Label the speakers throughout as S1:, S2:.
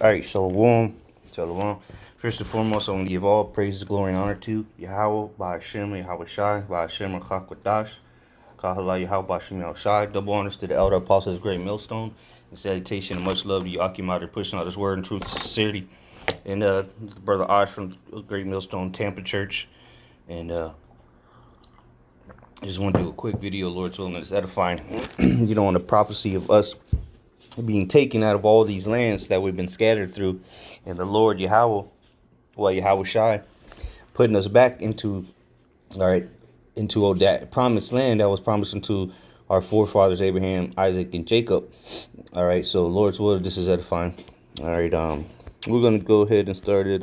S1: All right, Shalom. Shalom. First and foremost, I want to give all praise, glory, and honor to Yahweh, Ba'ashem, Yahweh Shai, Ba'ashem, Rachak Kahala Yahweh, Ba'ashem, Yahweh Shai. Double honors to the elder apostles, great millstone. And salutation and much love to you, Akimater, pushing out this word in truth and sincerity. And Brother Osh from Great Millstone Tampa Church. And I just want to do a quick video, Lord's willing, that's edifying, on the prophecy of us being taken out of all these lands that we've been scattered through, and the Lord Yahweh, Yahweh Shai, putting us back into that promised land that was promised unto our forefathers Abraham, Isaac, and Jacob. All right, so Lord's will, this is edifying. All right, we're gonna go ahead and start it.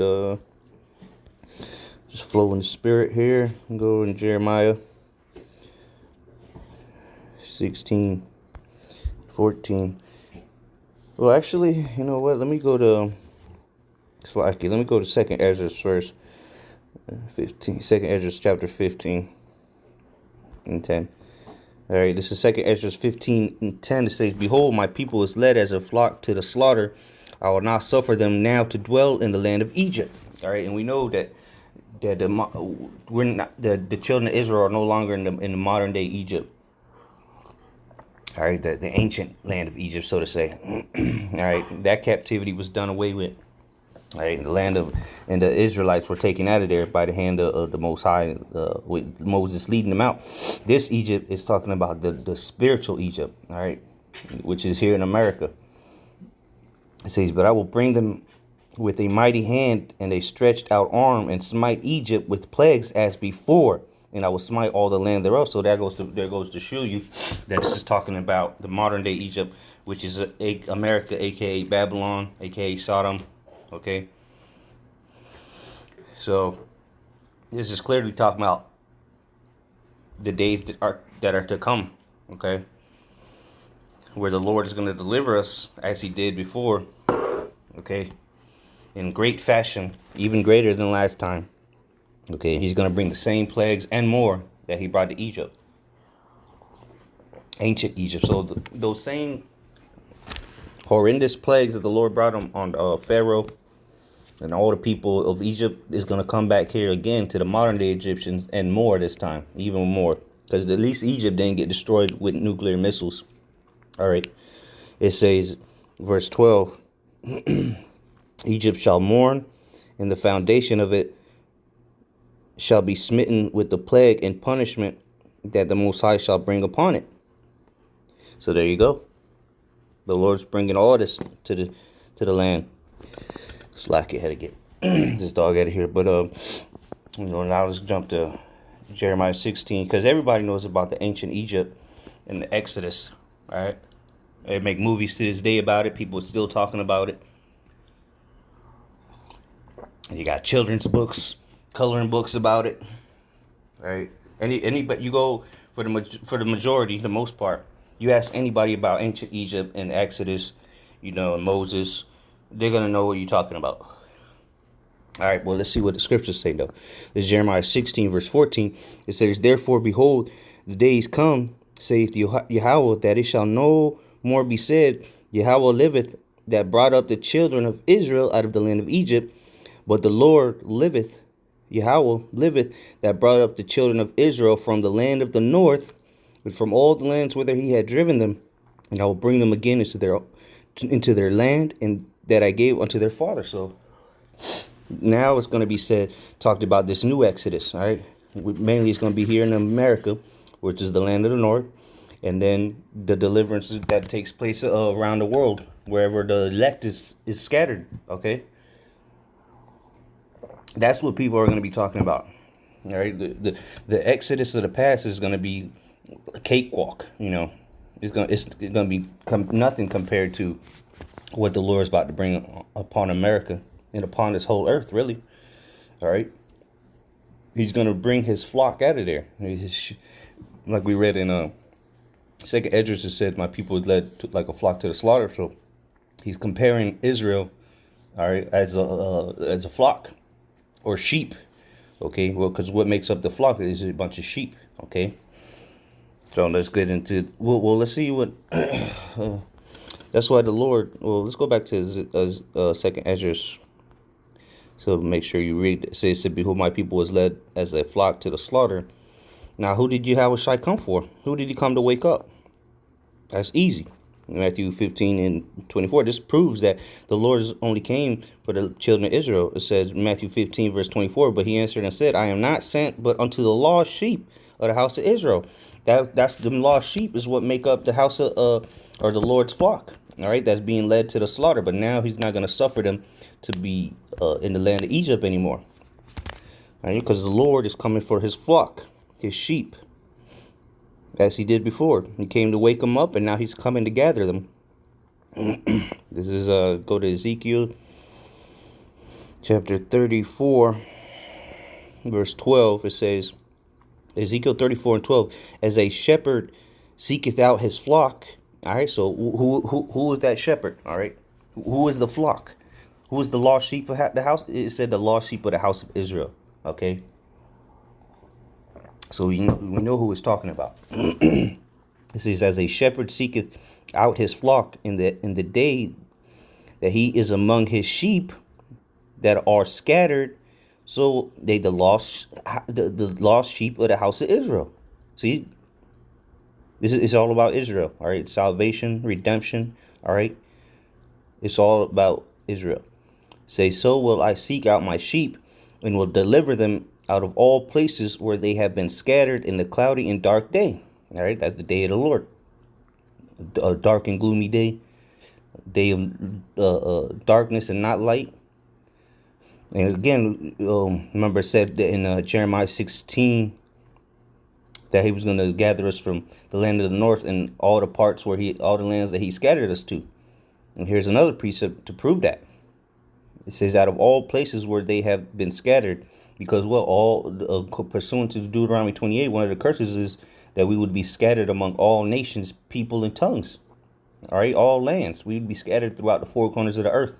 S1: Just flow in the spirit here. Go in Jeremiah 16:14. Well, actually, you know what? Let me go to Second Ezra first. 15. Second Ezra chapter 15 and 10. All right, this is Second Ezra 15 and 10. It says, "Behold, my people is led as a flock to the slaughter. I will not suffer them now to dwell in the land of Egypt." All right, and we know that the children of Israel are no longer in the modern day Egypt. All right, the ancient land of Egypt, so to say. All right, that captivity was done away with. All right, and the Israelites were taken out of there by the hand of the Most High, with Moses leading them out. This Egypt is talking about the spiritual Egypt, all right, which is here in America. It says, "But I will bring them with a mighty hand and a stretched out arm, and smite Egypt with plagues as before. And I will smite all the land thereof." So there goes to show you that this is talking about the modern day Egypt, which is America, aka Babylon, aka Sodom. Okay. So this is clearly talking about the days that are to come. Okay. Where the Lord is going to deliver us as He did before. Okay. In great fashion, even greater than last time. Okay, He's going to bring the same plagues and more that He brought to Egypt. Ancient Egypt. So those same horrendous plagues that the Lord brought on Pharaoh and all the people of Egypt is going to come back here again to the modern day Egyptians, and more this time, even more. Because at least Egypt didn't get destroyed with nuclear missiles. All right. It says, verse 12, "Egypt shall mourn, and the foundation of it shall be smitten with the plague and punishment that the Most High shall bring upon it." So there you go. The Lord's bringing all this to the land. Slack it, had to get this dog out of here. But now let's jump to Jeremiah 16, because everybody knows about the ancient Egypt and the Exodus. All right, they make movies to this day about it. People are still talking about it. And you got children's books, coloring books about it, right? But you go for the majority, the most part. You ask anybody about ancient Egypt and Exodus, and Moses, they're gonna know what you're talking about. All right. Well, let's see what the scriptures say though. This is Jeremiah 16 verse 14. It says, "Therefore, behold, the days come, saith Yahweh, that it shall no more be said, Yahweh liveth, that brought up the children of Israel out of the land of Egypt. But the Lord liveth, Yahweh liveth, that brought up the children of Israel from the land of the north, and from all the lands whither He had driven them, and I will bring them again into their land, and that I gave unto their fathers." So now it's going to be talked about this new Exodus. All right, mainly it's going to be here in America, which is the land of the north, and then the deliverance that takes place around the world, wherever the elect is scattered. Okay. That's what people are going to be talking about. All right, the Exodus of the past is going to be a cakewalk. It's going to be nothing compared to what the Lord is about to bring upon America and upon this whole earth, really. All right, He's going to bring His flock out of there. Like we read in Second Ezra, it said, "My people is led like a flock to the slaughter." So He's comparing Israel, all right, as a flock. Or sheep, okay? Well, because what makes up the flock is a bunch of sheep, okay? So let's get into. Well, let's see what the That's why the Lord. Well, let's go back to Second Ezra. So make sure you read. It says, "Behold, my people was led as a flock to the slaughter." Now, who did Yahushua come for? Who did he come to wake up? That's easy. Matthew 15 and 24. This proves that the Lord only came for the children of Israel. It says Matthew 15 verse 24. But he answered and said, I am not sent but unto the lost sheep of the house of Israel. That's the lost sheep is what make up the house of or the Lord's flock. All right, that's being led to the slaughter. But now he's not going to suffer them to be in the land of Egypt anymore. All right, because the Lord is coming for his flock, his sheep, as he did before. He came to wake them up, and now he's coming to gather them. This is go to Ezekiel chapter 34, verse 12. It says, Ezekiel 34 and 12, as a shepherd seeketh out his flock. All right, so who is that shepherd? All right, who is the flock? Who is the lost sheep of the house? It said the lost sheep of the house of Israel. Okay, so we know who it's talking about. It says, as a shepherd seeketh out his flock in the day that he is among his sheep that are scattered, so they the lost sheep of the house of Israel. See, this is all about Israel. All right, salvation, redemption. All right, it's all about Israel. Say, so will I seek out my sheep, and will deliver them out of all places where they have been scattered in the cloudy and dark day. All right, that's the day of the Lord. A dark and gloomy day of darkness and not light. And again, remember it said in Jeremiah 16 that he was going to gather us from the land of the north and all the parts where all the lands that he scattered us to. And here's another precept to prove that. It says, out of all places where they have been scattered, because, well, all pursuant to Deuteronomy 28, one of the curses is that we would be scattered among all nations, people, and tongues. All right, all lands. We would be scattered throughout the four corners of the earth.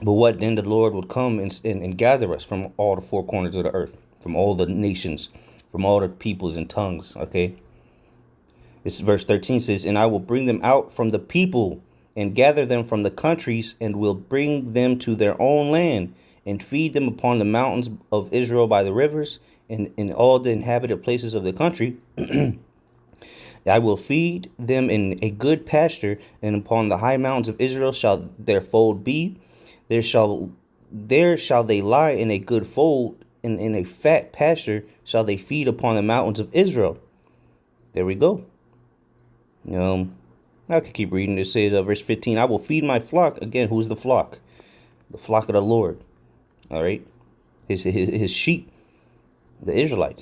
S1: But what then? The Lord would come and gather us from all the four corners of the earth, from all the nations, from all the peoples and tongues. Okay. This verse 13 says, and I will bring them out from the people and gather them from the countries, and will bring them to their own land, and feed them upon the mountains of Israel by the rivers, and in all the inhabited places of the country. I will feed them in a good pasture, and upon the high mountains of Israel shall their fold be. There shall they lie in a good fold, and in a fat pasture shall they feed upon the mountains of Israel. There we go. I could keep reading. It says, verse 15, I will feed my flock. Again, who's the flock? The flock of the Lord. All right. His sheep, the Israelites.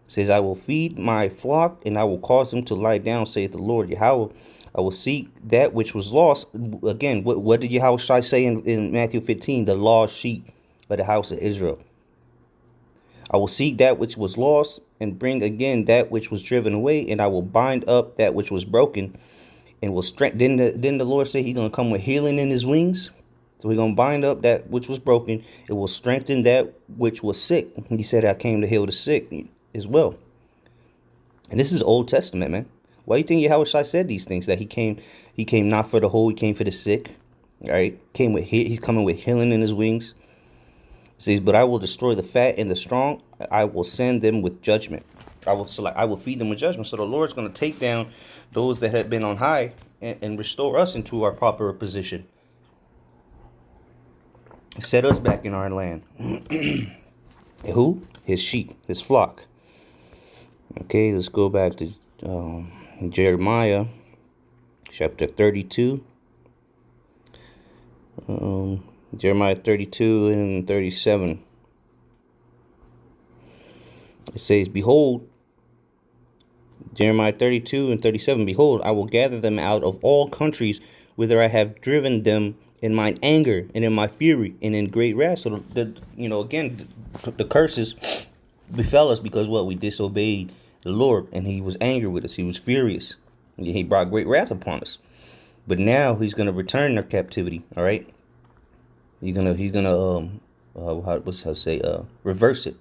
S1: It says, I will feed my flock, and I will cause them to lie down, saith the Lord Yahweh. I will seek that which was lost. Again, what did Yahweh say in Matthew 15? The lost sheep of the house of Israel. I will seek that which was lost, and bring again that which was driven away, and I will bind up that which was broken, and will strengthen. Didn't the Lord say he's going to come with healing in his wings? So he's going to bind up that which was broken. It will strengthen that which was sick. He said, I came to heal the sick as well. And this is Old Testament, man. Why do you think Yahushua said these things? That he came not for the whole, he came for the sick. All right. He's coming with healing in his wings. It says, but I will destroy the fat and the strong. I will send them with judgment. I will feed them with judgment. So the Lord's going to take down those that have been on high and restore us into our proper position. Set us back in our land. Who? His sheep, his flock. Okay, let's go back to Jeremiah chapter 32. Jeremiah 32 and 37. It says, behold, Jeremiah 32 and 37, behold, I will gather them out of all countries whither I have driven them in mine anger and in my fury and in great wrath. So, again, the curses befell us because we disobeyed the Lord, and he was angry with us. He was furious. He brought great wrath upon us. But now he's going to return their captivity. All right. He's gonna reverse it.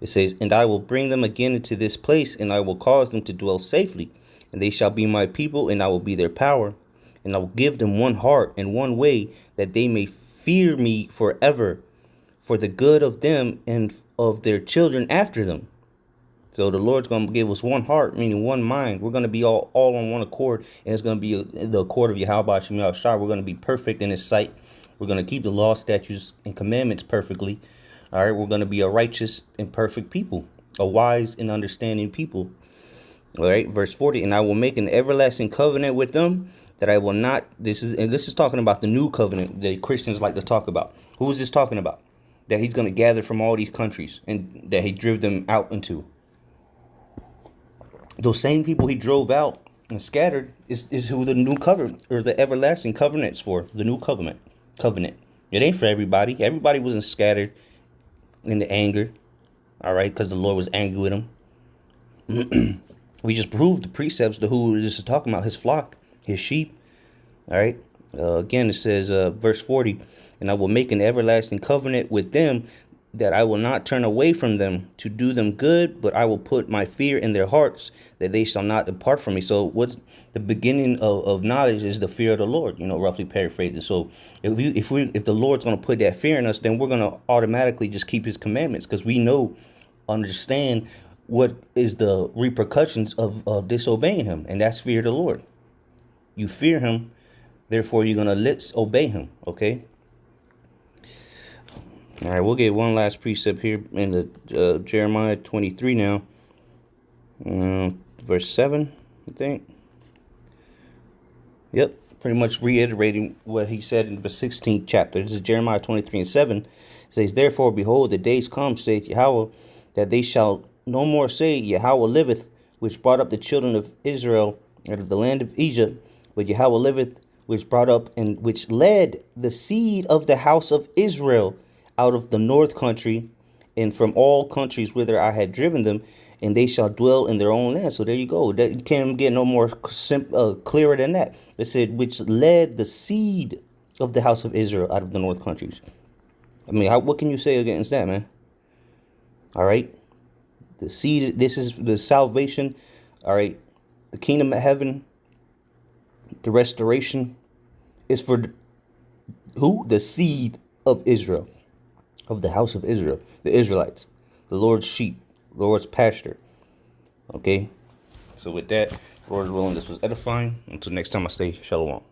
S1: It says, and I will bring them again into this place, and I will cause them to dwell safely. and they shall be my people, and I will be their power. And I will give them one heart and one way, that they may fear me forever, for the good of them and of their children after them. So the Lord's going to give us one heart, meaning one mind. We're going to be all on one accord, and it's going to be the accord of Yahweh Shem Shah. We're going to be perfect in His sight. We're going to keep the law, statutes, and commandments perfectly. All right, we're going to be a righteous and perfect people, a wise and understanding people. All right, verse 40, and I will make an everlasting covenant with them, that I will not. This is talking about the new covenant that Christians like to talk about. Who is this talking about? That He's going to gather from all these countries, and that He drove them out into. Those same people He drove out and scattered is who the new covenant, or the everlasting covenant's for. The new covenant. It ain't for everybody. Everybody wasn't scattered in the anger. All right, because the Lord was angry with them. We just proved the precepts to who this is talking about, His flock, His sheep. All right. Again, it says, verse 40, and I will make an everlasting covenant with them, that I will not turn away from them to do them good, but I will put my fear in their hearts, that they shall not depart from me. So what's the beginning of knowledge is the fear of the Lord, roughly paraphrasing. So if the Lord's going to put that fear in us, then we're going to automatically just keep His commandments, because we understand what is the repercussions of disobeying Him, and that's fear of the Lord. You fear Him, therefore you're going to obey Him, okay? All right, we'll get one last precept here in the Jeremiah 23 now. Verse 7, I think. Yep, pretty much reiterating what He said in the 16th chapter. This is Jeremiah 23 and 7. It says, therefore, behold, the days come, saith Yahweh, that they shall no more say, Yahweh liveth, which brought up the children of Israel out of the land of Egypt, but Yahweh liveth, which brought up and which led the seed of the house of Israel out of the north country, and from all countries whither I had driven them, and they shall dwell in their own land. So there you go. That you can't get no more clearer than that. It said, which led the seed of the house of Israel out of the north countries. I mean, what can you say against that, man? All right. The seed, this is the salvation. All right. The kingdom of heaven, the restoration is for who? The seed of Israel, of the house of Israel, the Israelites, the Lord's sheep, Lord's pasture. Okay. So with that, Lord's willing, this was edifying. Until next time, I say shalom.